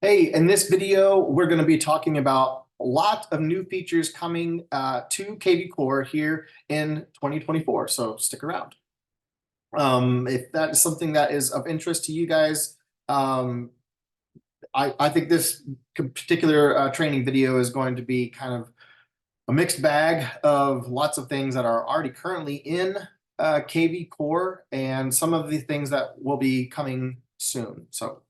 Hey, in this video, we're going to be talking about a lot of new features coming to KvCore here in 2024. So stick around. If that is something that is of interest to you guys, um, I think this particular training video is going to be kind of a mixed bag of lots of things that are already currently in KvCore and some of the things that will be coming soon. So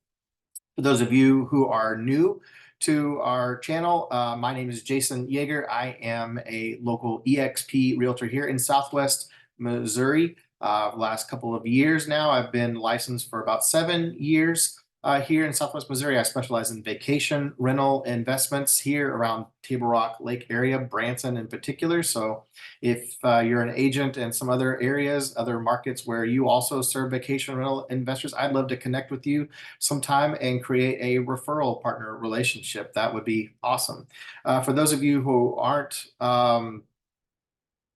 for those of you who are new to our channel, my name is Jason.yeager. I am a local EXP realtor here in Southwest Missouri. Last couple of years now, I've been licensed for about 7 years here in Southwest Missouri. I specialize in vacation rental investments here around Table Rock Lake area, Branson in particular. So if you're an agent in some other areas, other markets where you also serve vacation rental investors, I'd love to connect with you sometime and create a referral partner relationship. That would be awesome. For those of you who aren't,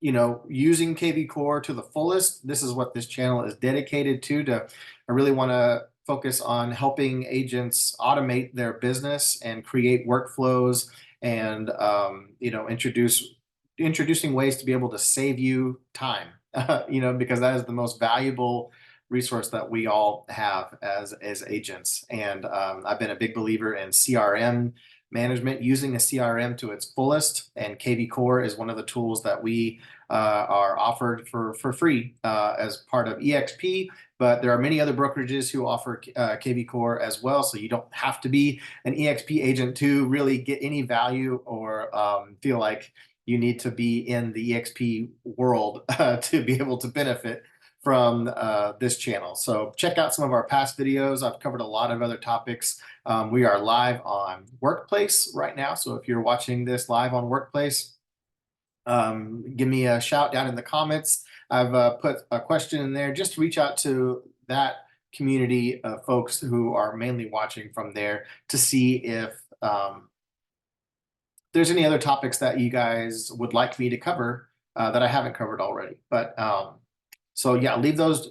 using KvCore to the fullest, this is what this channel is dedicated to. I really want to focus on helping agents automate their business and create workflows and, introducing ways to be able to save you time, because that is the most valuable resource that we all have as agents. And I've been a big believer in CRM management, using a CRM to its fullest. And KvCore is one of the tools that we are offered for free as part of EXP. But there are many other brokerages who offer KvCore as well. So you don't have to be an EXP agent to really get any value or feel like you need to be in the EXP world to be able to benefit from this channel. So check out some of our past videos. I've covered a lot of other topics. We are live on Workplace right now. So if you're watching this live on Workplace, give me a shout down in the comments. I've put a question in there. Just reach out to that community of folks who are mainly watching from there to see if there's any other topics that you guys would like me to cover that I haven't covered already. But so yeah,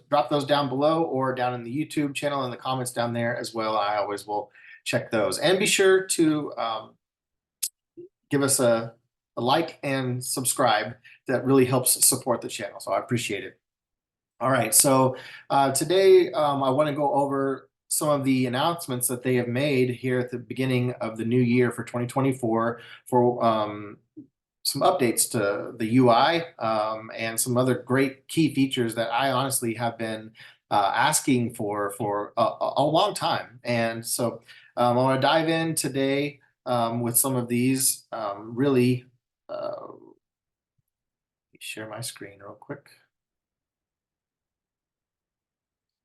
drop those down below or down in the YouTube channel in the comments down there as well. I always will check those. And be sure to give us a like and subscribe. That really helps support the channel. So I appreciate it. All right, so today I want to go over some of the announcements that they have made here at the beginning of the new year for 2024 for some updates to the UI and some other great key features that I honestly have been asking for a long time. And so I want to dive in today with some of these really. Let me share my screen real quick.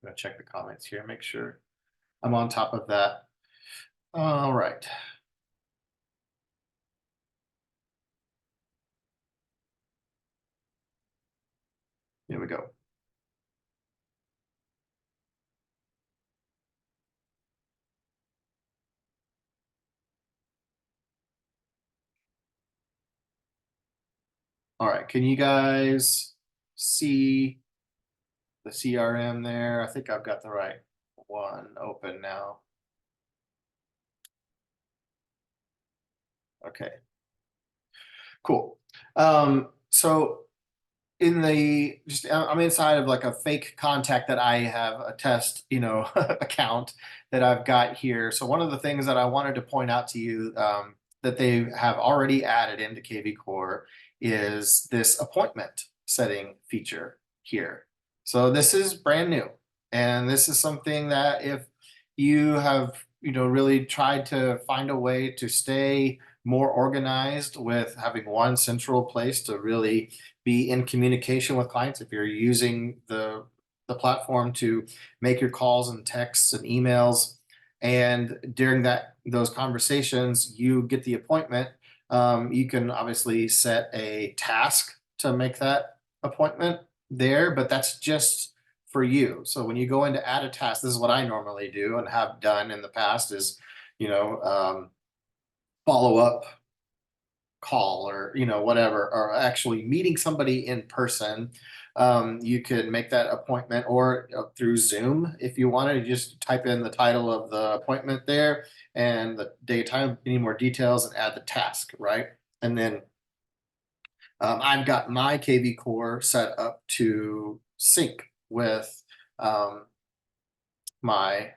I'm gonna check the comments here, make sure I'm on top of that. All right. Here we go. All right, can you guys see the CRM there? I think I've got the right one open now. Okay, cool. So I'm inside of like a fake contact that I have a test, account that I've got here. So one of the things that I wanted to point out to you that they have already added into KvCore is this appointment setting feature here. So this is brand new. And this is something that if you have, really tried to find a way to stay more organized with having one central place to really be in communication with clients, if you're using the platform to make your calls and texts and emails, and during those conversations you get the appointment, you can obviously set a task to make that appointment there, but that's just for you. So when you go in to add a task, this is what I normally do and have done in the past is, follow up call or, whatever, or actually meeting somebody in person, you could make that appointment, or through Zoom if you wanted. You just type in the title of the appointment there and the date, time, any more details, and add the task, right? And then I've got my KvCore set up to sync with my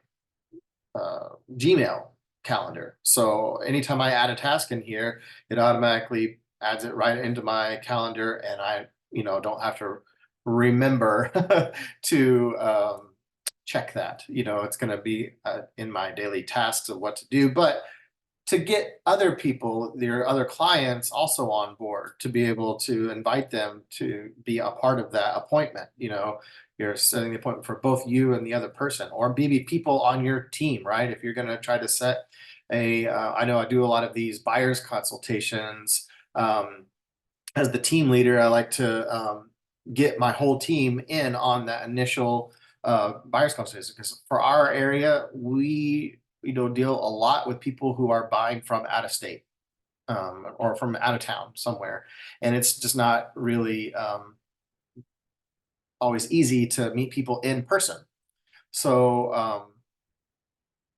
Gmail calendar. So anytime I add a task in here, it automatically adds it right into my calendar, and I, don't have to remember to check that. It's going to be in my daily tasks of what to do. But to get other people, your other clients, also on board, to be able to invite them to be a part of that appointment. You're setting the appointment for both you and the other person, or maybe people on your team, right? If you're going to try to set I know I do a lot of these buyers consultations. As the team leader, I like to get my whole team in on that initial buyers consultation, because for our area, we deal a lot with people who are buying from out of state, or from out of town somewhere, and it's just not really always easy to meet people in person. So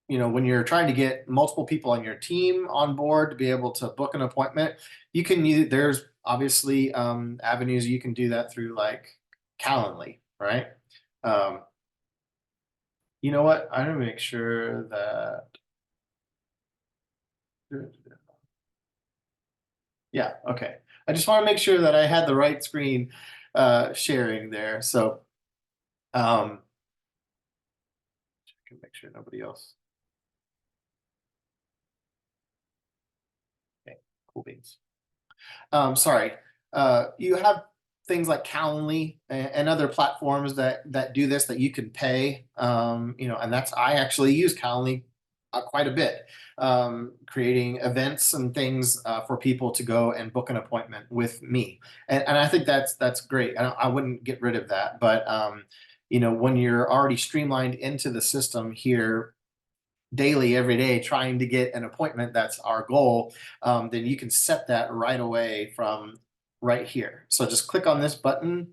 when you're trying to get multiple people on your team on board to be able to book an appointment, you can use, there's obviously avenues you can do that through, like Calendly, right? um, you know what, I'm gonna make sure that, yeah, okay, I just want to make sure that I had the right screen sharing there. So I can make sure nobody else. Okay, cool beans. Sorry. You have things like Calendly and other platforms that do this, that you can pay. And I actually use Calendly quite a bit, creating events and things for people to go and book an appointment with me. And I think that's great. I wouldn't get rid of that. But when you're already streamlined into the system here daily, every day, trying to get an appointment, that's our goal, then you can set that right away from right here. So just click on this button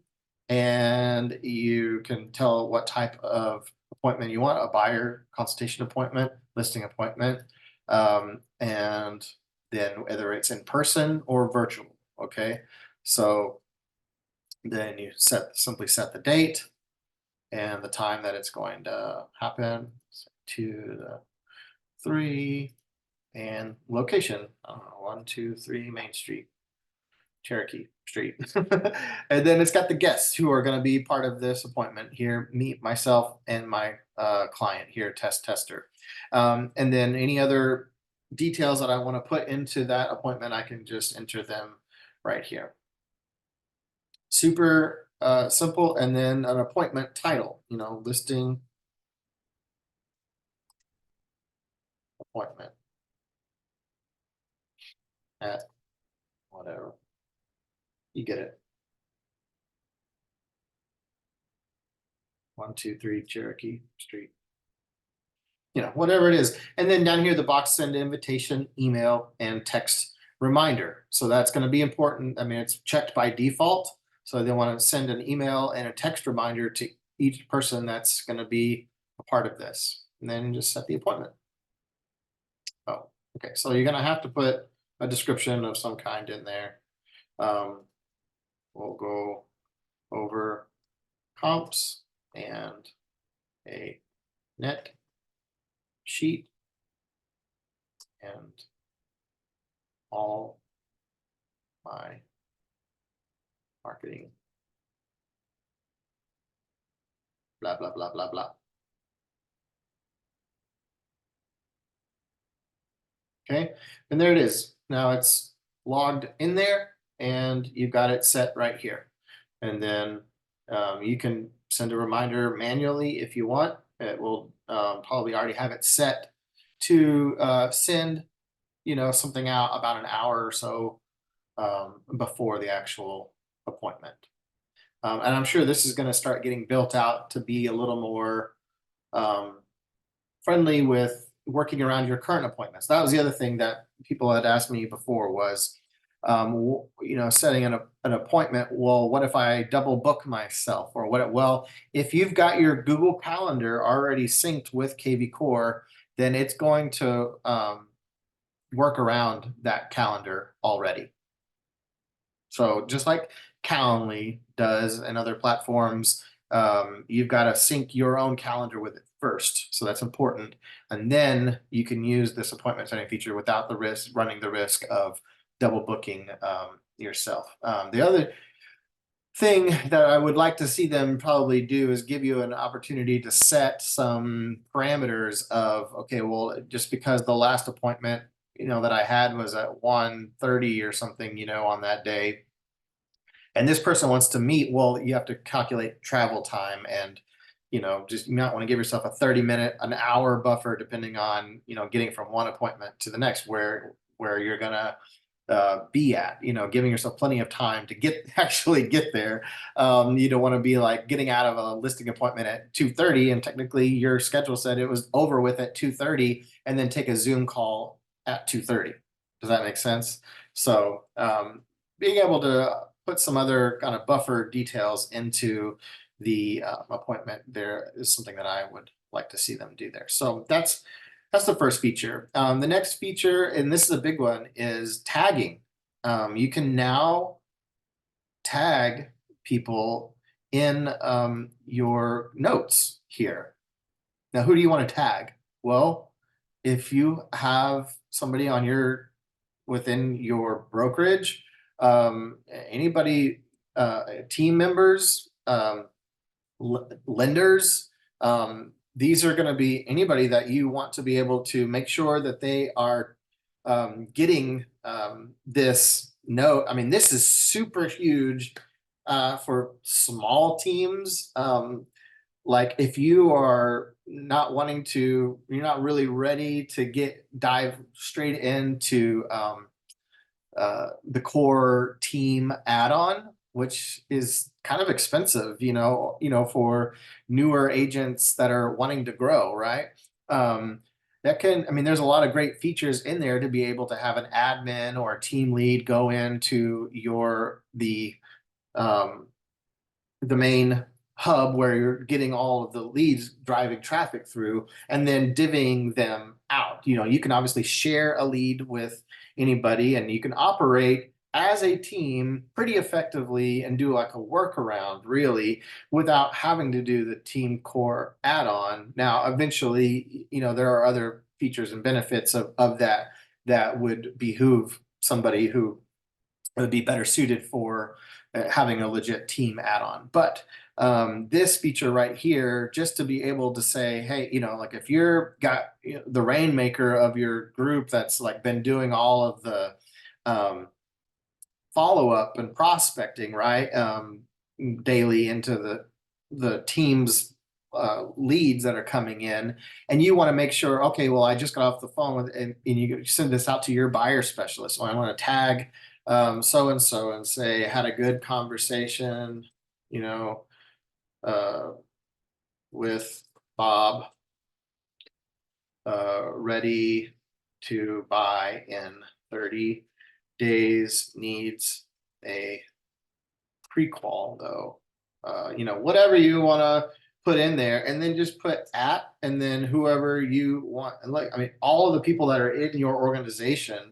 and you can tell what type of appointment you want: a buyer consultation appointment, listing appointment, and then whether it's in person or virtual. Okay, so then you simply set the date and the time that it's going to happen, to the 3, and location, 123 Main Street, Cherokee Street. And then it's got the guests who are going to be part of this appointment here: me, myself, and my client here, tester. And then any other details that I want to put into that appointment, I can just enter them right here. Super simple. And then an appointment title, listing appointment at whatever. You get it. 123 Cherokee Street. Whatever it is. And then down here, the box, send invitation, email, and text reminder. So that's going to be important. I mean, it's checked by default. So they want to send an email and a text reminder to each person that's going to be a part of this. And then just set the appointment. Oh, okay. So you're going to have to put a description of some kind in there. We'll go over comps and a net sheet and all my marketing, blah, blah, blah, blah, blah. Okay, and there it is. Now it's logged in there and you've got it set right here. And then you can send a reminder manually if you want. It will probably already have it set to send something out about an hour or so before the actual appointment. And I'm sure this is going to start getting built out to be a little more friendly with working around your current appointments. That was the other thing that people had asked me before was, setting an appointment. Well, what if I double book myself, or what? Well, if you've got your Google Calendar already synced with KvCore, then it's going to work around that calendar already. So just like Calendly does and other platforms, you've got to sync your own calendar with it first. So that's important. And then you can use this appointment setting feature without running the risk of double booking yourself. The other thing that I would like to see them probably do is give you an opportunity to set some parameters of, okay, well, just because the last appointment, that I had was at 1:30 or something, on that day, and this person wants to meet, well, you have to calculate travel time, and just you might want to give yourself a 30-minute, an hour buffer, depending on getting from one appointment to the next, where you're gonna be at, giving yourself plenty of time to actually get there. You don't want to be like getting out of a listing appointment at 2:30, and technically your schedule said it was over with at 2:30, and then take a Zoom call at 2:30. Does that make sense? So being able to put some other kind of buffer details into the appointment there is something that I would like to see them do there. So that's the first feature. The next feature, and this is a big one, is tagging. You can now tag people in your notes here. Now, who do you want to tag? Well, if you have somebody within your brokerage, anybody, team members, lenders, these are going to be anybody that you want to be able to make sure that they are getting this note. I mean, this is super huge for small teams. Like if you are not you're not really ready to dive straight into the core team add-on, which is kind of expensive, for newer agents that are wanting to grow, right? There's a lot of great features in there to be able to have an admin or a team lead go into the main hub where you're getting all of the leads driving traffic through, and then divvying them out. You can obviously share a lead with anybody, and you can operate as a team pretty effectively and do like a workaround really without having to do the team core add-on. Now, eventually, there are other features and benefits of that would behoove somebody who would be better suited for having a legit team add-on. But this feature right here, just to be able to say, hey, like if you're got the rainmaker of your group that's like been doing all of the follow-up and prospecting, right, daily into the team's leads that are coming in, and you want to make sure, okay, well, I just got off the phone with, and you send this out to your buyer specialist. So I want to tag so and so and say, had a good conversation, with Bob, ready to buy in 30 days, needs a pre-qual though. Whatever you want to put in there, and then just put at, and then whoever you want. And all of the people that are in your organization.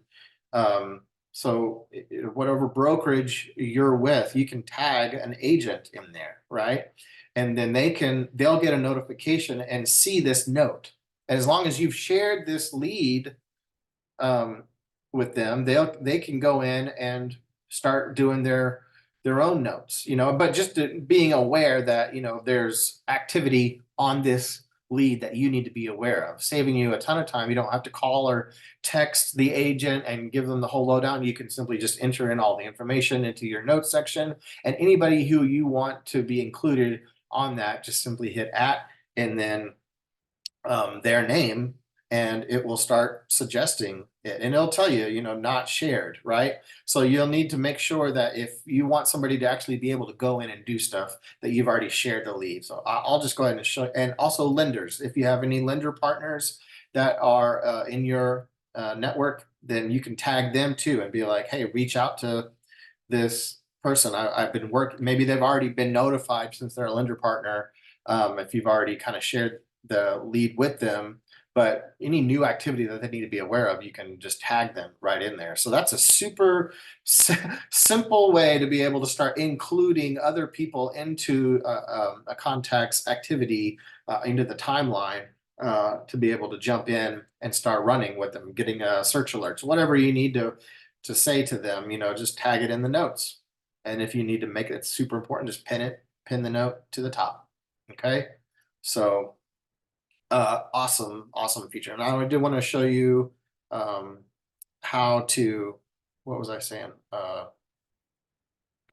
So whatever brokerage you're with, you can tag an agent in there, right? And then they'll get a notification and see this note. And as long as you've shared this lead with them, they can go in and start doing their own notes, but just being aware that, there's activity on this lead that you need to be aware of, saving you a ton of time. You don't have to call or text the agent and give them the whole lowdown. You can simply just enter in all the information into your notes section, and anybody who you want to be included on that, just simply hit at, and then their name, and it will start suggesting it, and it'll tell you, not shared, right? So you'll need to make sure that if you want somebody to actually be able to go in and do stuff, that you've already shared the lead. So I'll just go ahead and show, and also lenders, if you have any lender partners that are in your network, then you can tag them too and be like, hey, reach out to this person. I've been working, maybe they've already been notified since they're a lender partner. If you've already kind of shared the lead with them, but any new activity that they need to be aware of, you can just tag them right in there. So that's a super simple way to be able to start including other people into a contact's activity, into the timeline, to be able to jump in and start running with them, getting search alerts, whatever you need to say to them, just tag it in the notes. And if you need to make it super important, just pin the note to the top. Okay. So awesome feature. And I did want to show you how to, what was I saying?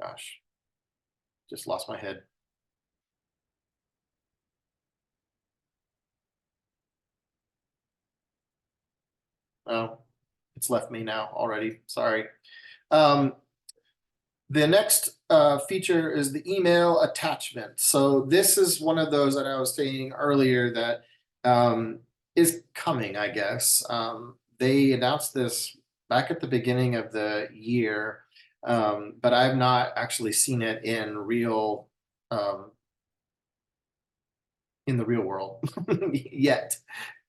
Gosh, just lost my head. Oh, it's left me now already. Sorry. The next feature is the email attachment. So this is one of those that I was saying earlier that is coming, I guess. They announced this back at the beginning of the year, but I've not actually seen it in in the real world yet.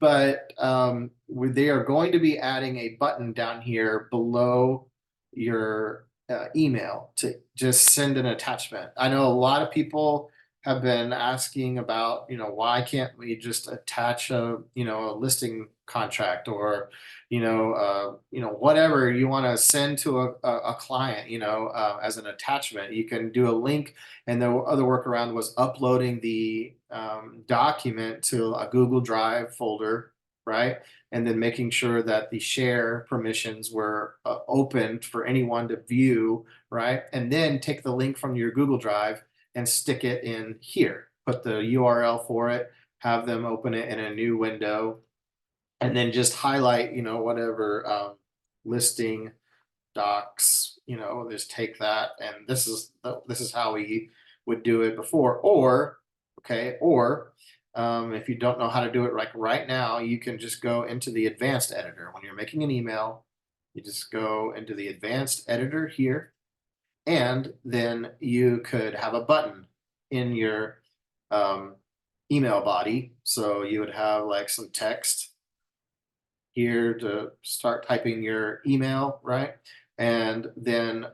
But they are going to be adding a button down here below your email to just send an attachment. I know a lot of people have been asking about, why can't we just attach a listing contract, or whatever you want to send to a client, as an attachment. You can do a link, and the other workaround was uploading the document to a Google Drive folder, right? And then making sure that the share permissions were opened for anyone to view, right? And then take the link from your Google Drive and stick it in here, put the URL for it, have them open it in a new window, and then just highlight, whatever listing docs, just take that. And this is how we would do it before. Or, okay, or if you don't know how to do it right now, you can just go into the advanced editor. When you're making an email, you just go into the advanced editor here, and then you could have a button in your email body. So you would have like some text here to start typing your email, right? And then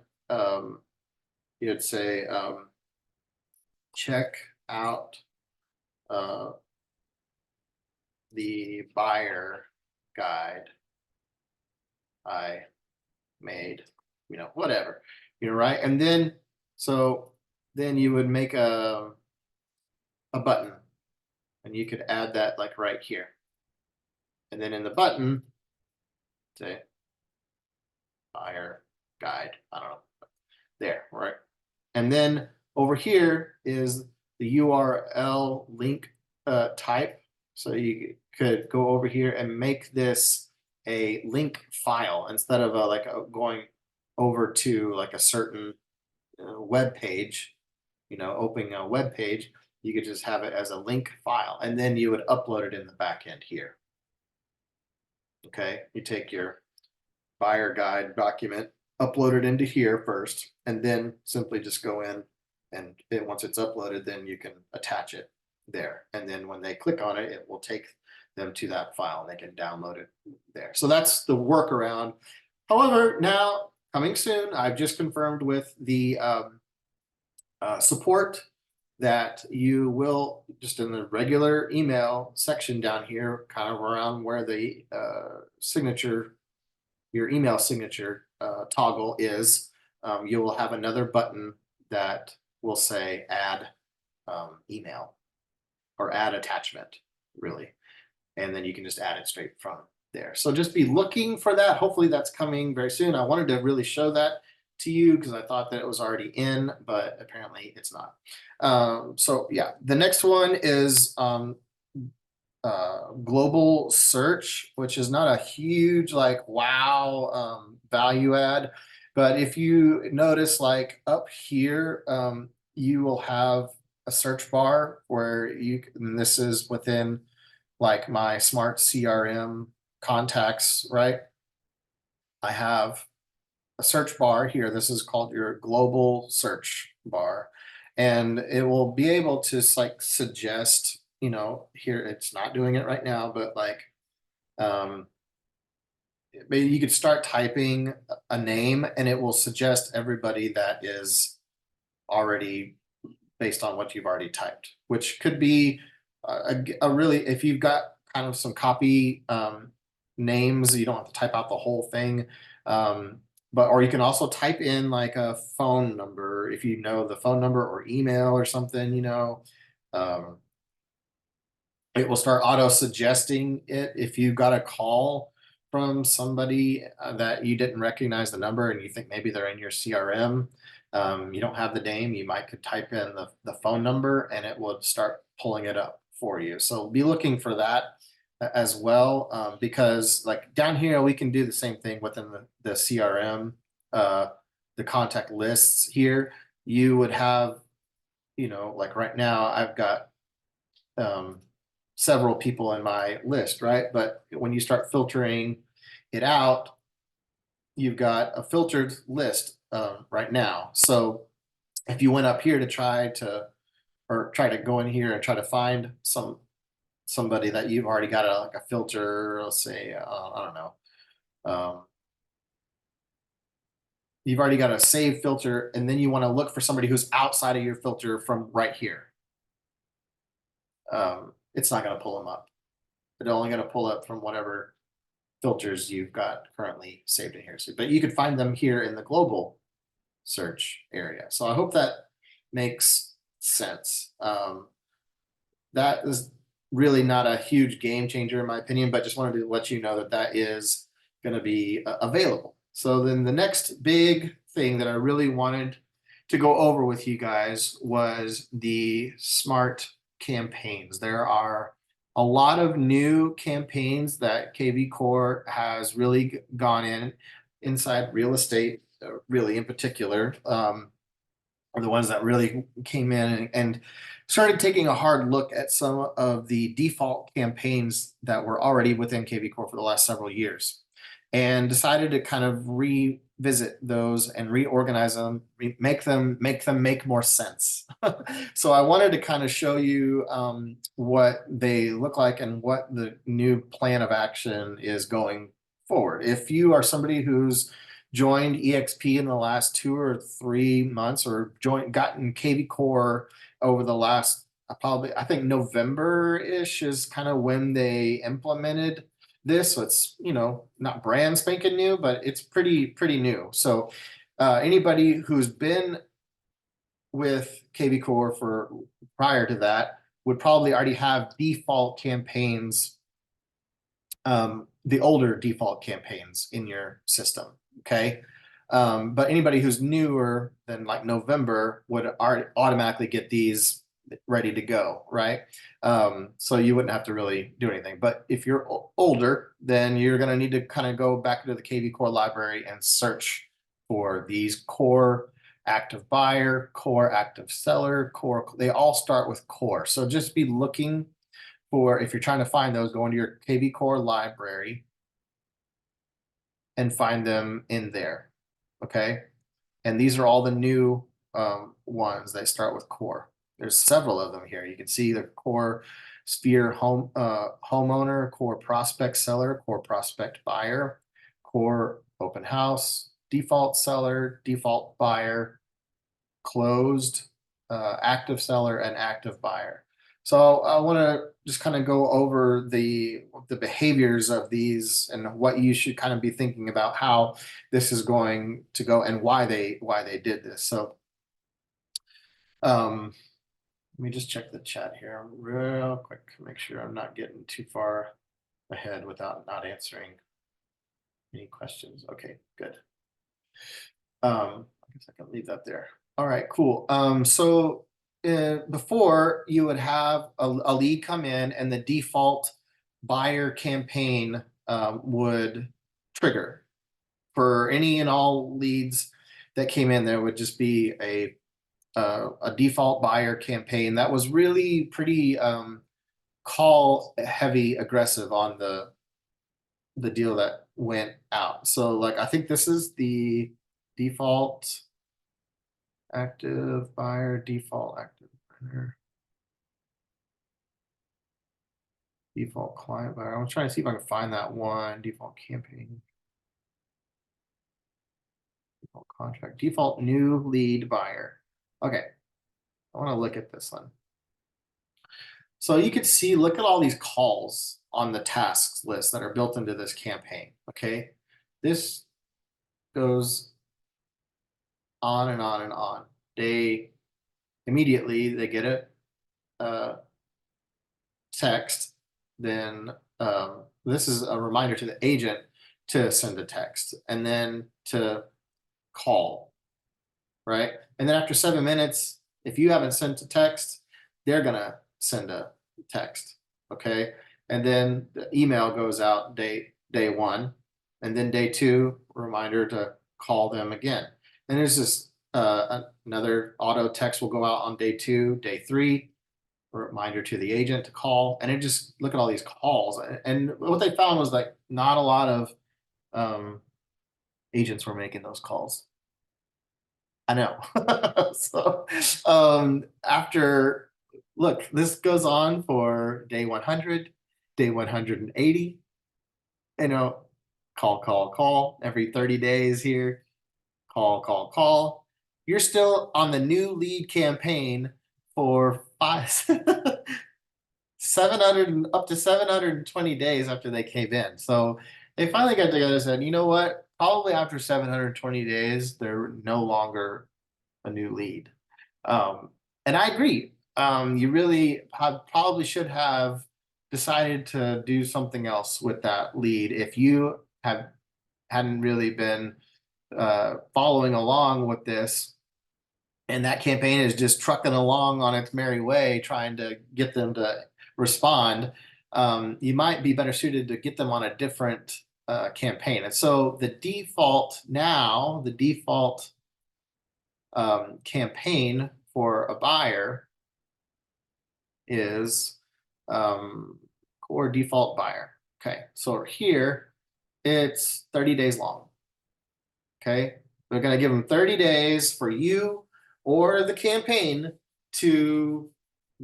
you'd say, check out the buyer guide I made, whatever, right? And then, so then you would make a button, and you could add that like right here. And then in the button, say buyer guide, I don't know, there, right? And then over here is the URL link type. So you could go over here and make this a link file instead of going over to like a certain web page, opening a web page. You could just have it as a link file, and then you would upload it in the back end here. Okay, you take your buyer guide document, upload it into here first, and then simply just go in, and once it's uploaded, then you can attach it there. And then when they click on it, it will take them to that file, and they can download it there. So that's the workaround. However, now coming soon, I've just confirmed with the support that you will, just in the regular email section down here, kind of around where the signature, your email signature toggle is, you will have another button that will say add email, or add attachment, really. And then you can just add it straight from there. So just be looking for that. Hopefully that's coming very soon. I wanted to really show that to you because I thought that it was already in, but apparently it's not. So yeah, the next one is global search, which is not a huge wow value add. But if you notice, like up here, you will have a search bar where and this is within like my smart CRM contacts, right? I have a search bar here. This is called your global search bar. And it will be able to like suggest, here it's not doing it right now, but like maybe you could start typing a name and it will suggest everybody that is already based on what you've already typed, which could be a really, if you've got kind of some copy names, you don't have to type out the whole thing. Or you can also type in like a phone number if you know the phone number or email or something, um, it will start auto suggesting it if you got a call from somebody that you didn't recognize the number and you think maybe they're in your CRM. You don't have the name, you might could type in the phone number and it will start pulling it up for you. So be looking for that as well, because like down here, we can do the same thing within the CRM, the contact lists here. You would have, like right now, I've got several people in my list, right? But when you start filtering it out, you've got a filtered list right now. So if you went up here to try to go in here and try to find somebody that you've already got like a filter, let's say, I don't know. You've already got a save filter, and then you want to look for somebody who's outside of your filter from right here. It's not going to pull them up. It's only going to pull up from whatever filters you've got currently saved in here. So, but you could find them here in the global search area. So I hope that makes sense. That is really not a huge game changer in my opinion, but just wanted to let you know that that is going to be available. So then the next big thing that I really wanted to go over with you guys was the smart campaigns. There are a lot of new campaigns that KvCore has really gone inside real estate, really in particular, are the ones that really came in and started taking a hard look at some of the default campaigns that were already within KvCore for the last several years, and decided to kind of revisit those and reorganize them, make them make more sense. So I wanted to kind of show you what they look like and what the new plan of action is going forward. If you are somebody who's joined EXP in the last 2 or 3 months, or gotten KvCore over the last probably, I think November-ish is kind of when they implemented this. So it's, not brand spanking new, but it's pretty new. So anybody who's been with KvCore for prior to that would probably already have default campaigns, the older default campaigns in your system. Okay. But anybody who's newer than like November would automatically get these ready to go, right? So you wouldn't have to really do anything. But if you're older, then you're going to need to kind of go back to the KvCore library and search for these core active buyer, core active seller, core. They all start with core. So just be looking for, if you're trying to find those, go into your KvCore library and find them in there. Okay. And these are all the new ones that start with core. There's several of them here. You can see the core sphere homeowner, core prospect seller, core prospect buyer, core open house, default seller, default buyer, closed, active seller, and active buyer. So I want to just kind of go over the behaviors of these and what you should kind of be thinking about how this is going to go and why they did this. So let me just check the chat here real quick, make sure I'm not getting too far ahead without not answering any questions. Okay, good. I guess I can leave that there. All right, cool. So before, you would have a lead come in and the default buyer campaign would trigger. For any and all leads that came in, there would just be a default buyer campaign that was really pretty call heavy, aggressive on the the deal that went out. So like, I think this is the default active buyer, default active buyer, default client buyer. I'm trying to see if I can find that one. Default campaign, default contract, default new lead buyer. Okay, I want to look at this one. So you could see, look at all these calls on the tasks list that are built into this campaign. Okay, this goes on and on and on. They immediately they get it text, then this is a reminder to the agent to send a text and then to call, right? And then after 7 minutes, if you haven't sent a text, they're gonna send a text, okay? And then the email goes out day one, and then day two, reminder to call them again. And there's this another auto text will go out on day two, day three, reminder to the agent to call, and it just look at all these calls. And what they found was like not a lot of agents were making those calls. I know. So after, look, this goes on for day 100, day 180, you know, call every 30 days here, call. You're still on the new lead campaign for 700 up to 720 days after they came in. So they finally got together and said, you know what? Probably after 720 days, they're no longer a new lead. And I agree. You really probably should have decided to do something else with that lead if you hadn't really been following along with this, and that campaign is just trucking along on its merry way, trying to get them to respond. You might be better suited to get them on a different campaign. And so the default campaign for a buyer is core default buyer. Okay, so here it's 30 days long. Okay, they're going to give them 30 days for you or the campaign to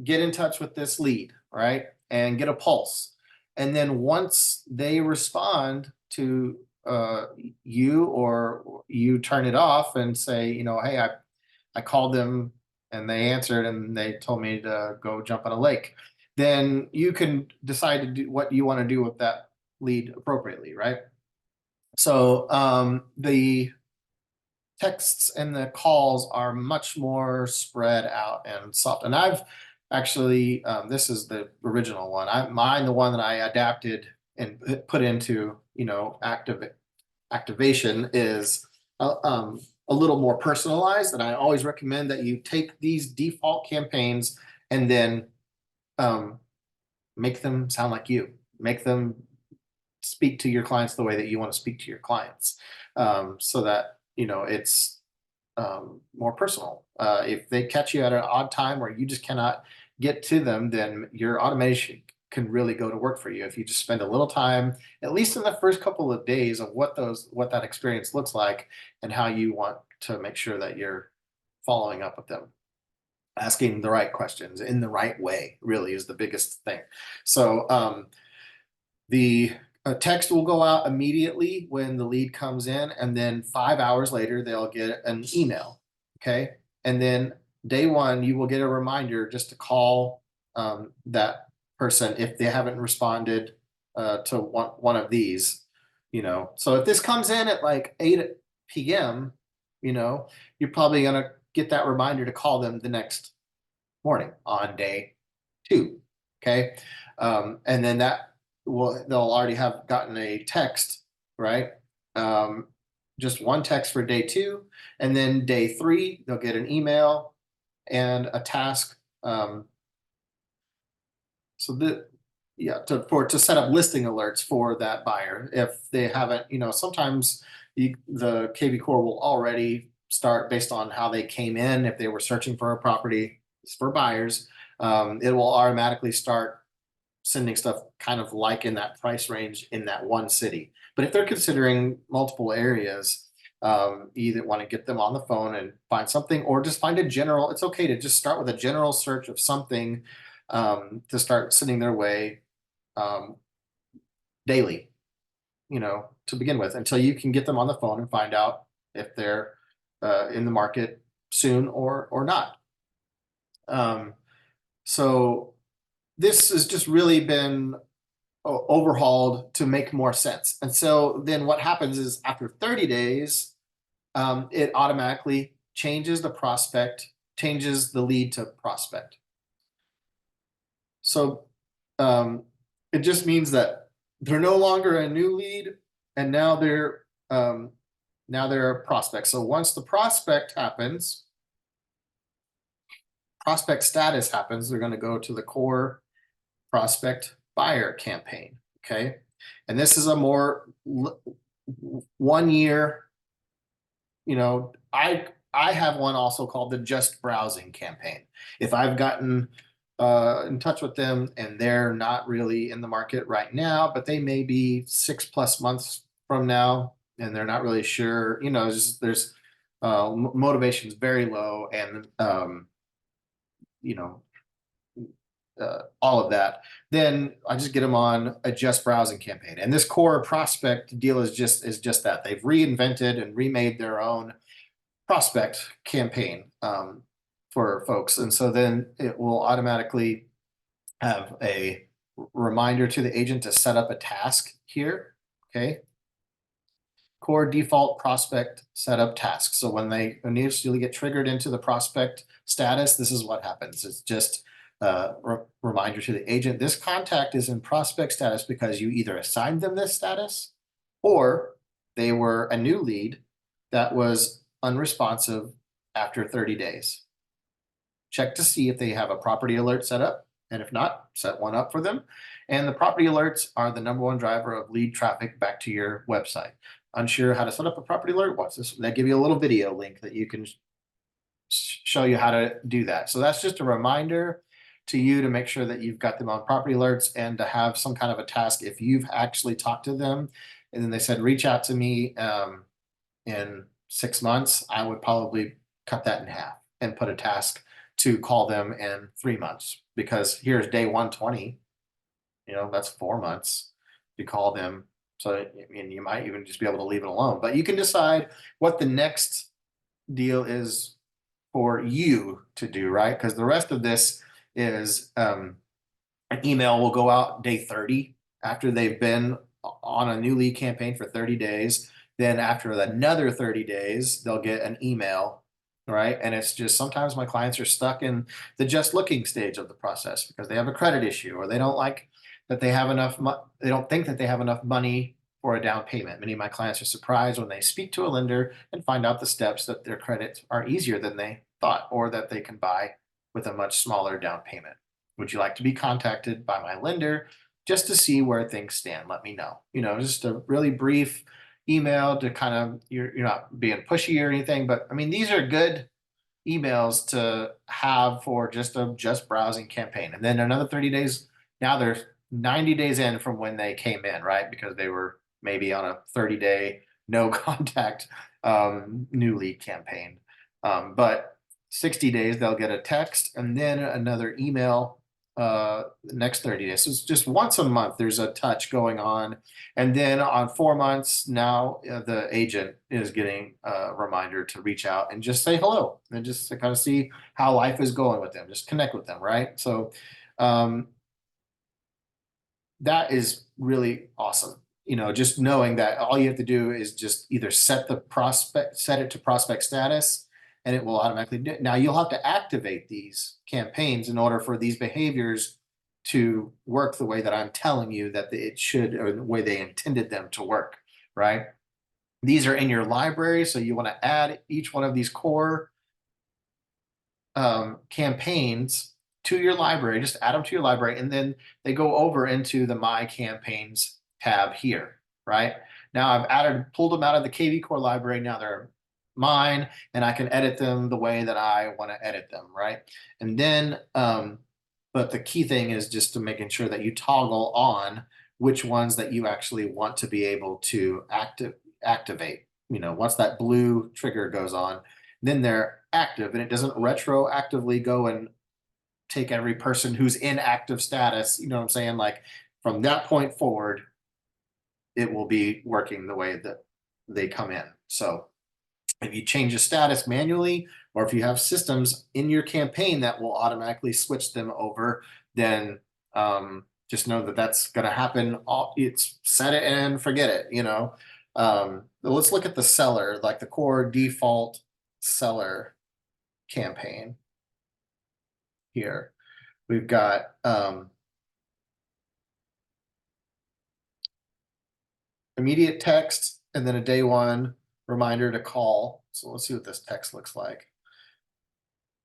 get in touch with this lead, right? And get a pulse. And then once they respond to you, or you turn it off and say, you know, hey, I called them and they answered and they told me to go jump on a lake, then you can decide to do what you want to do with that lead appropriately, right? So the texts and the calls are much more spread out and soft. And I've actually, this is the original one. The one that I adapted and put into, you know, activation is a little more personalized. And I always recommend that you take these default campaigns and then make them sound like you, make them speak to your clients the way that you want to speak to your clients, so that, you know, it's more personal. If they catch you at an odd time where you just cannot get to them, then your automation can really go to work for you if you just spend a little time, at least in the first couple of days, of what that experience looks like and how you want to make sure that you're following up with them. Asking the right questions in the right way really is the biggest thing. So the text will go out immediately when the lead comes in, and then 5 hours later, they'll get an email. Okay. And then day one, you will get a reminder just to call that person if they haven't responded to one of these, you know. So if this comes in at like 8 p.m., you know, you're probably going to get that reminder to call them the next morning on day two. Okay. And then they'll already have gotten a text, right? Just one text for day two. And then day three, they'll get an email and a task. To set up listing alerts for that buyer. If they haven't, you know, sometimes the KvCore will already start based on how they came in. If they were searching for a property for buyers, it will automatically start sending stuff kind of like in that price range in that one city. But if they're considering multiple areas, you either want to get them on the phone and find something, or just find a general. It's okay to just start with a general search of something to start sending their way um, daily, to begin with, until you can get them on the phone and find out if they're in the market soon or not. So this has just really been overhauled to make more sense. And so then what happens is after 30 days, it automatically changes the prospect, changes the lead to prospect. So it just means that they're no longer a new lead, and now they're a prospect. So once the prospect happens, prospect status happens, they're going to go to the core prospect buyer campaign. Okay. And this is a more 1 year, I have one also called the just browsing campaign. If I've gotten in touch with them and they're not really in the market right now, but they may be 6+ months from now, and they're not really sure, there's motivation is very low, and all of that, then I just get them on a just browsing campaign. And this core prospect deal is just that. They've reinvented and remade their own prospect campaign for folks. And so then it will automatically have a reminder to the agent to set up a task here. Okay. Core default prospect setup task. So when they initially get triggered into the prospect status, this is what happens. It's just a reminder to the agent, this contact is in prospect status because you either assigned them this status or they were a new lead that was unresponsive after 30 days. Check to see if they have a property alert set up, and if not, set one up for them. And the property alerts are the #1 driver of lead traffic back to your website. Unsure how to set up a property alert? Watch this. They give you a little video link that you can show you how to do that. So that's just a reminder to you to make sure that you've got them on property alerts, and to have some kind of a task if you've actually talked to them and then they said reach out to me in 6 months. I would probably cut that in half and put a task to call them in 3 months, because here's day 120, that's 4 months to call them. So I mean, you might even just be able to leave it alone, but you can decide what the next deal is for you to do, right? Because the rest of this is an email will go out day 30 after they've been on a new lead campaign for 30 days. Then after another 30 days, they'll get an email, right? And it's just, sometimes my clients are stuck in the just looking stage of the process because they have a credit issue, or they don't like that they have enough, they don't think that they have enough money for a down payment. Many of my clients are surprised when they speak to a lender and find out the steps that their credits are easier than they thought, or that they can buy with a much smaller down payment. Would you like to be contacted by my lender just to see where things stand? Let me know. Just a really brief email to kind of, you're not being pushy or anything, but I mean, these are good emails to have for just a just browsing campaign. And then another 30 days, now they're 90 days in from when they came in, right? Because they were maybe on a 30-day no contact new lead campaign. But 60 days, they'll get a text and then another email the next 30 days. So it's just once a month, there's a touch going on. And then on 4 months, now the agent is getting a reminder to reach out and just say hello, and just to kind of see how life is going with them, just connect with them, right? So that is really awesome. Just knowing that all you have to do is just either set it to prospect status, and it will automatically do it. Now you'll have to activate these campaigns in order for these behaviors to work the way that I'm telling you that it should, or the way they intended them to work, right? These are in your library, so you want to add each one of these core campaigns to your library. Just add them to your library, and then they go over into the My Campaigns tab here, right? Now I've pulled them out of the KvCore library. Now they're mine, and I can edit them the way that I want to edit them, right? And then But the key thing is just to making sure that you toggle on which ones that you actually want to be able to activate. Once that blue trigger goes on, then they're active, and it doesn't retroactively go and take every person who's in active status. You know what I'm saying? Like from that point forward, it will be working the way that they come in. So if you change the status manually, or if you have systems in your campaign that will automatically switch them over, then just know that that's going to happen. It's set it and forget it. Let's look at the seller, like the core default seller campaign here. We've got immediate text and then a day one reminder to call. So let's see what this text looks like.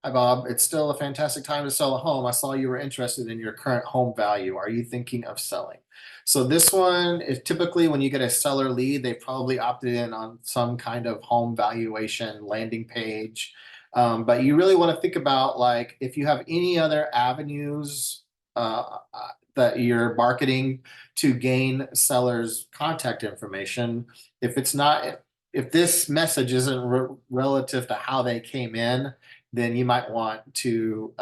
Hi, Bob. It's still a fantastic time to sell a home. I saw you were interested in your current home value. Are you thinking of selling? So this one is typically when you get a seller lead, they probably opted in on some kind of home valuation landing page. But you really want to think about, like, if you have any other avenues that you're marketing to gain sellers' contact information. If this message isn't relative to how they came in, then you might want to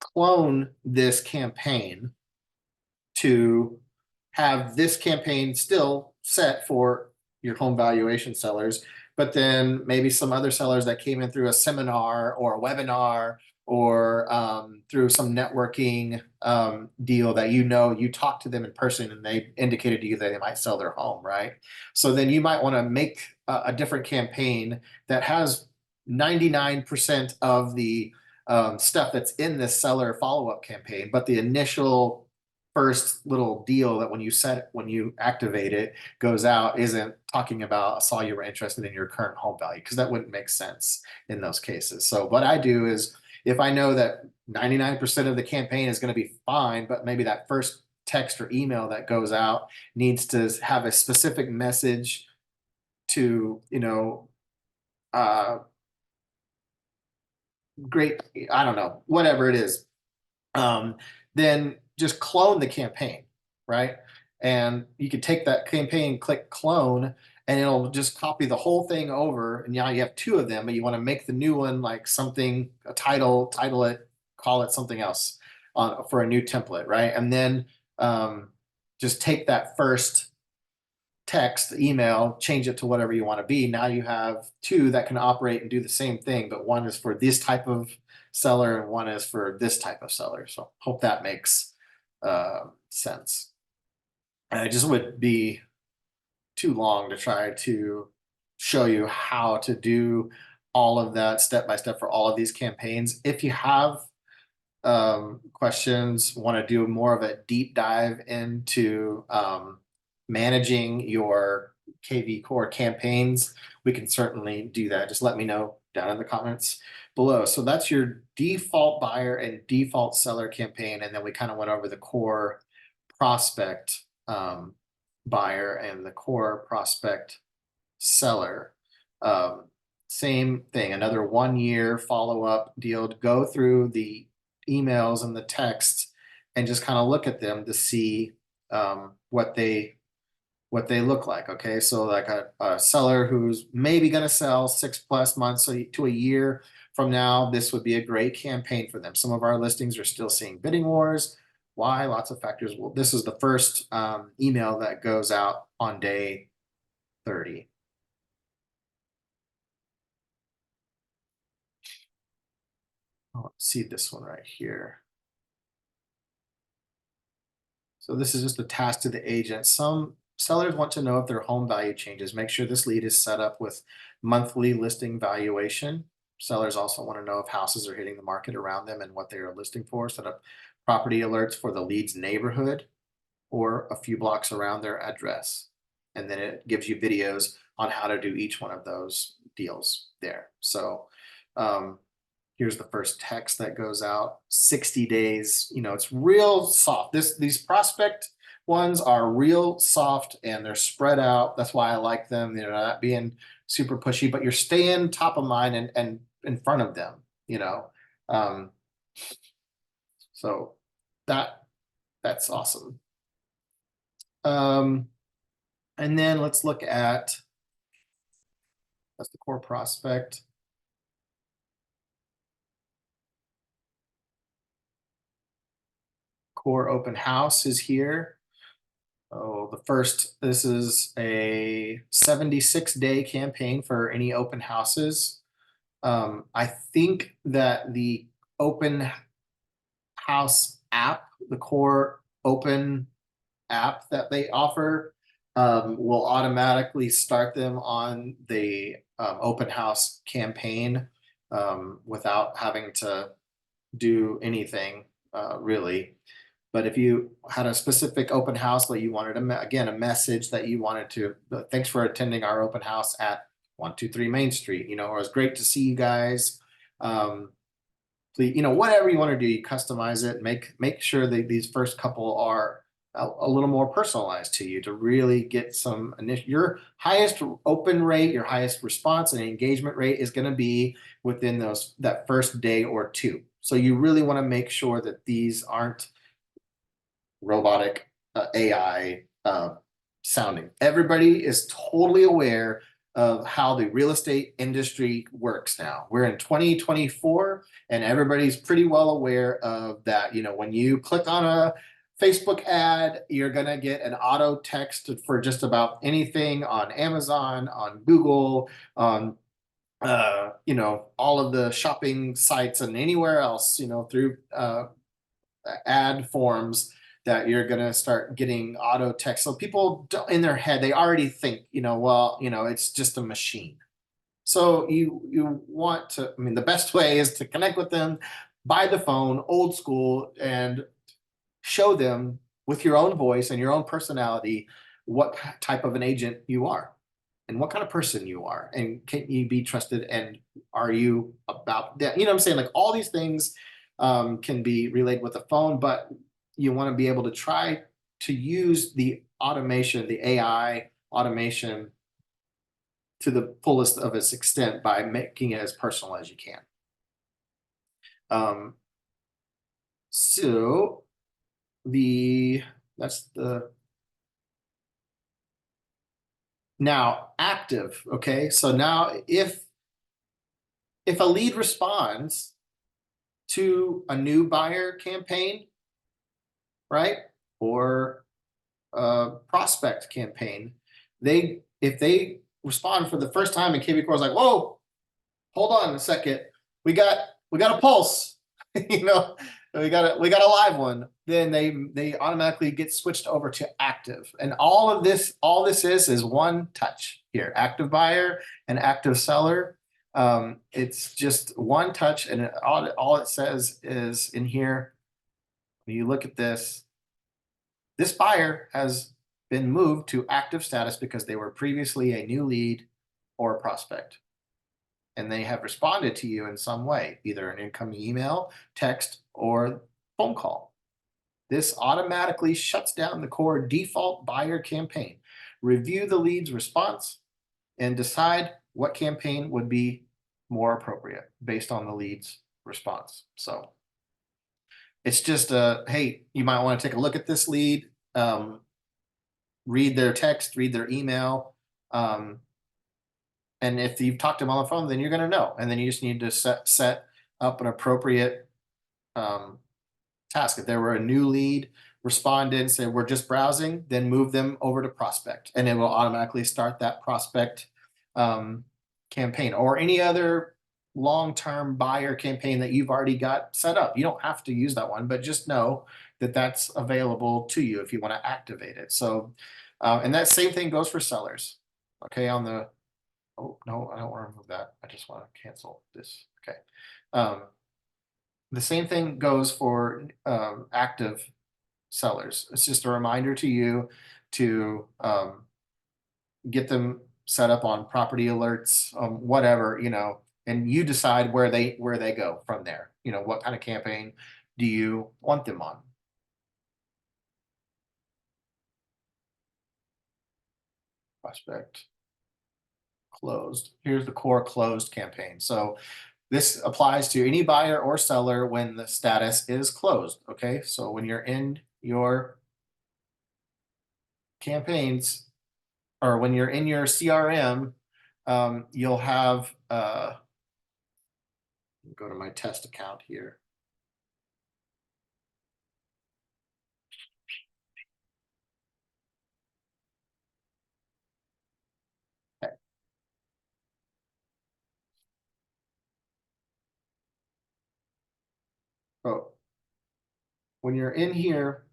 clone this campaign to have this campaign still set for your home valuation sellers, but then maybe some other sellers that came in through a seminar or a webinar or through some networking deal that you talked to them in person and they indicated to you that they might sell their home, right? So then you might want to make a different campaign that has 99% of the stuff that's in this seller follow-up campaign, but the initial first little deal that when you activate it goes out isn't talking about, I saw you were interested in your current home value, because that wouldn't make sense in those cases. So what I do is, if I know that 99% of the campaign is going to be fine, but maybe that first text or email that goes out needs to have a specific message to, great, I don't know, whatever it is, then just clone the campaign, right? And you could take that campaign, click clone, and it'll just copy the whole thing over. And now you have two of them, but you want to make the new one like something, a title it, call it something else for a new template, right? And then just take that first text, email, change it to whatever you want to be. Now you have two that can operate and do the same thing, but one is for this type of seller and one is for this type of seller. So hope that makes sense. And it just would be too long to try to show you how to do all of that step by step for all of these campaigns. If you have questions, want to do more of a deep dive into managing your KvCore campaigns, we can certainly do that. Just let me know down in the comments below. So that's your default buyer and default seller campaign. And then we kind of went over the core prospect buyer and the core prospect seller. Same thing, another 1 year follow-up deal to go through the emails and the text and just kind of look at them to see what they look like. Okay, so like a seller who's maybe going to sell 6+ months to a year from now, this would be a great campaign for them. Some of our listings are still seeing bidding wars. Why? Lots of factors. Well, this is the first email that goes out on day 30. Let's see this one right here. So this is just a task to the agent. Some sellers want to know if their home value changes. Make sure this lead is set up with monthly listing valuation. Sellers also want to know if houses are hitting the market around them and what they are listing for. Set up property alerts for the lead's neighborhood or a few blocks around their address. And then it gives you videos on how to do each one of those deals there. So here's the first text that goes out. 60 days, it's real soft. These prospect ones are real soft and they're spread out. That's why I like them. They're not being super pushy, but you're staying top of mind and in front of them. So that's awesome. And then let's look at, that's the core prospect. Core open house is here. Oh, this is a 76-day campaign for any open houses. I think that the open house app, the core open app that they offer, will automatically start them on the open house campaign without having to do anything really. But if you had a specific open house that you wanted, again, a message that you wanted to, thanks for attending our open house at 123 Main Street. You know, it was great to see you guys. Please, you know, whatever you want to do, you customize it. Make sure that these first couple are a little more personalized to you to really get some initial. Your highest open rate, your highest response and engagement rate is going to be within that first day or two. So you really want to make sure that these aren't robotic AI sounding. Everybody is totally aware of how the real estate industry works now. We're in 2024 and everybody's pretty well aware of that. You know, when you click on a Facebook ad, you're going to get an auto text for just about anything on Amazon, on Google, on you know, all of the shopping sites and anywhere else, you know, through ad forms that you're going to start getting auto text. So people in their head, they already think, you know, well, you know, it's just a machine. So you want to, I mean, the best way is to connect with them by the phone, old school, and show them with your own voice and your own personality what type of an agent you are and what kind of person you are, and can you be trusted, and are you about that, you know what I'm saying? Like all these things can be relayed with the phone, but you want to be able to try to use the automation, the AI automation, to the fullest of its extent by making it as personal as you can. So that's the now active. Okay, so now if a lead responds to a new buyer campaign, right, or a prospect campaign, if they respond for the first time and KvCore is like, whoa, hold on a second, we got a pulse, you know, we got a live one, then they automatically get switched over to active. And all this is one touch here, active buyer and active seller. It's just one touch, and all it says is in here, when you look at this buyer has been moved to active status because they were previously a new lead or a prospect, and they have responded to you in some way, either an incoming email, text, or phone call. This automatically shuts down the core default buyer campaign. Review the lead's response and decide what campaign would be more appropriate based on the lead's response. So it's just hey, you might want to take a look at this lead, read their text, read their email. And if you've talked to them on the phone, then you're going to know. And then you just need to set up an appropriate task. If there were a new lead, responded and said, we're just browsing, then move them over to prospect. And it will automatically start that prospect campaign or any other long-term buyer campaign that you've already got set up. You don't have to use that one, but just know that that's available to you if you want to activate it. So, and that same thing goes for sellers. Okay, on the, oh, no, I don't want to remove that. I just want to cancel this. Okay. The same thing goes for active sellers. It's just a reminder to you to get them set up on property alerts, whatever, you know, and you decide where they go from there. You know, what kind of campaign do you want them on? Prospect closed. Here's the core closed campaign. So This applies to any buyer or seller when the status is closed. Okay, so when you're in your campaigns, or when you're in your CRM, you'll have go to my test account here. Okay. So when you're in here,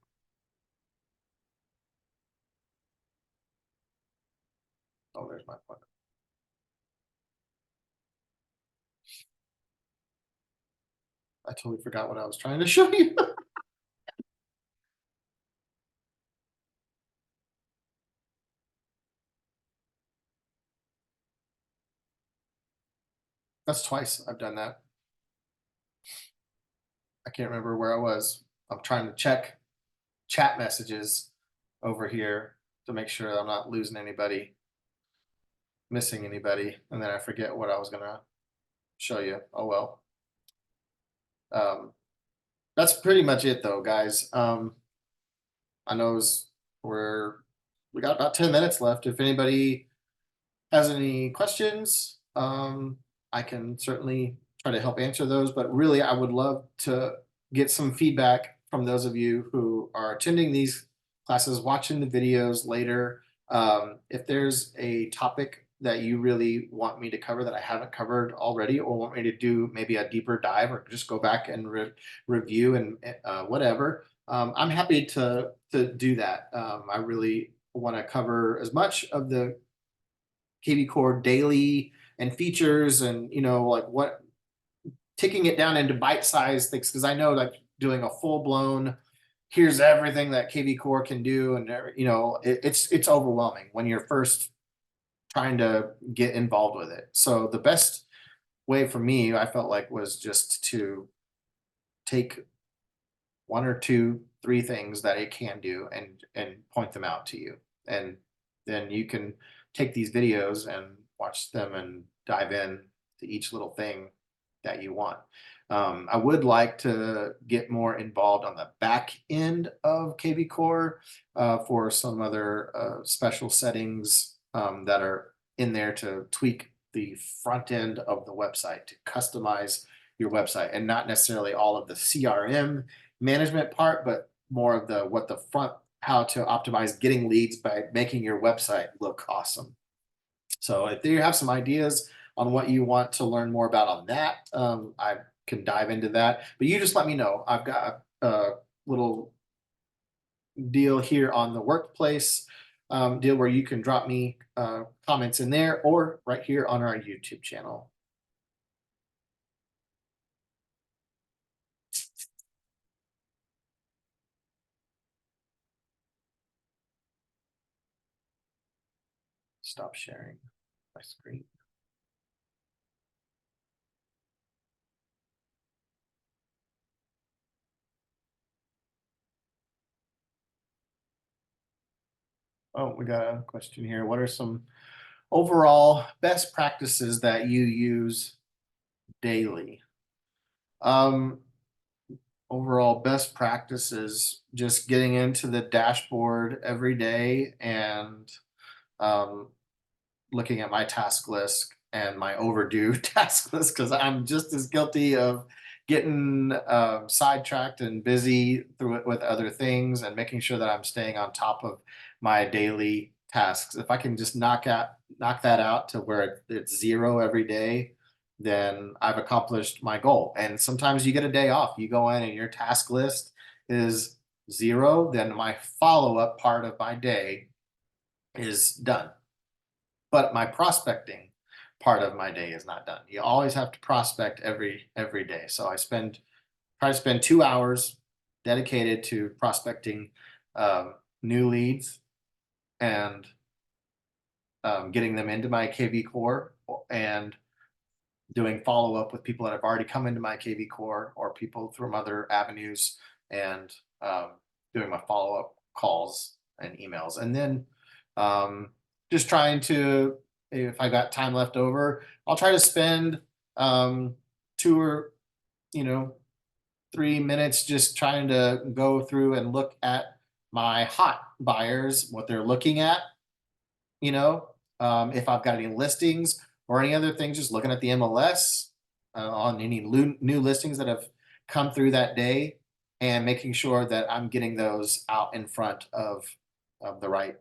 oh, there's my point. I totally forgot what I was trying to show you. That's twice I've done that. I can't remember where I was. I'm trying to check chat messages over here to make sure I'm not losing anybody, missing anybody, and then I forget what I was gonna show you. Oh well. That's pretty much it though, guys. I know we got about 10 minutes left. If anybody has any questions, I can certainly try to help answer those. But really, I would love to get some feedback from those of you who are attending these classes, watching the videos later. If there's a topic that you really want me to cover that I haven't covered already, or want me to do maybe a deeper dive, or just go back and review and whatever, I'm happy to do that. I really want to cover as much of the KvCore daily and features, and like what, taking it down into bite-sized things, because I know like doing a full-blown here's everything that KvCore can do, and it's overwhelming when you're first trying to get involved with it. So the best way for me, I felt like, was just to take one or two, three things that it can do and point them out to you. And then you can take these videos and watch them and dive in to each little thing that you want. I would like to get more involved on the back end of KvCore for some other special settings that are in there to tweak the front end of the website, to customize your website, and not necessarily all of the CRM management part, but more of the what the front, how to optimize getting leads by making your website look awesome. So if you have some ideas on what you want to learn more about on that, I can dive into that. But you just let me know. I've got a little deal here on the workplace deal where you can drop me comments in there, or right here on our YouTube channel. Stop sharing my screen. Oh, we got a question here. What are some overall best practices that you use daily? Overall best practices, just getting into the dashboard every day and um, looking at my task list and my overdue task list, because I'm just as guilty of getting sidetracked and busy through it with other things, and making sure that I'm staying on top of my daily tasks. If I can just knock that out to where it's zero every day, then I've accomplished my goal. And sometimes you get a day off, you go in and your task list is zero, then my follow-up part of my day is done. But my prospecting part of my day is not done. You always have to prospect every day. So I try to spend 2 hours dedicated to prospecting new leads and getting them into my KvCore, and doing follow up with people that have already come into my KvCore or people from other avenues, and doing my follow up calls and emails. And then just trying to, if I got time left over, I'll try to spend 2 or, 3 minutes just trying to go through and look at my hot buyers, what they're looking at, if I've got any listings or any other things, just looking at the MLS on any new listings that have come through that day, and making sure that I'm getting those out in front of the right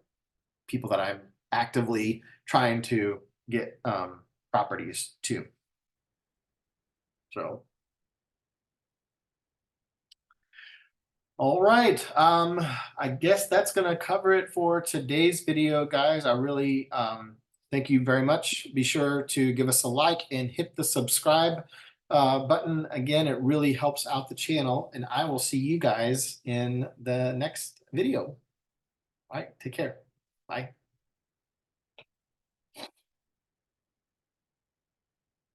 people that I'm actively trying to get properties to. So, all right. I guess that's going to cover it for today's video, guys. I really thank you very much. Be sure to give us a like and hit the subscribe button. Again, it really helps out the channel, and I will see you guys in the next video. All right. Take care. Bye.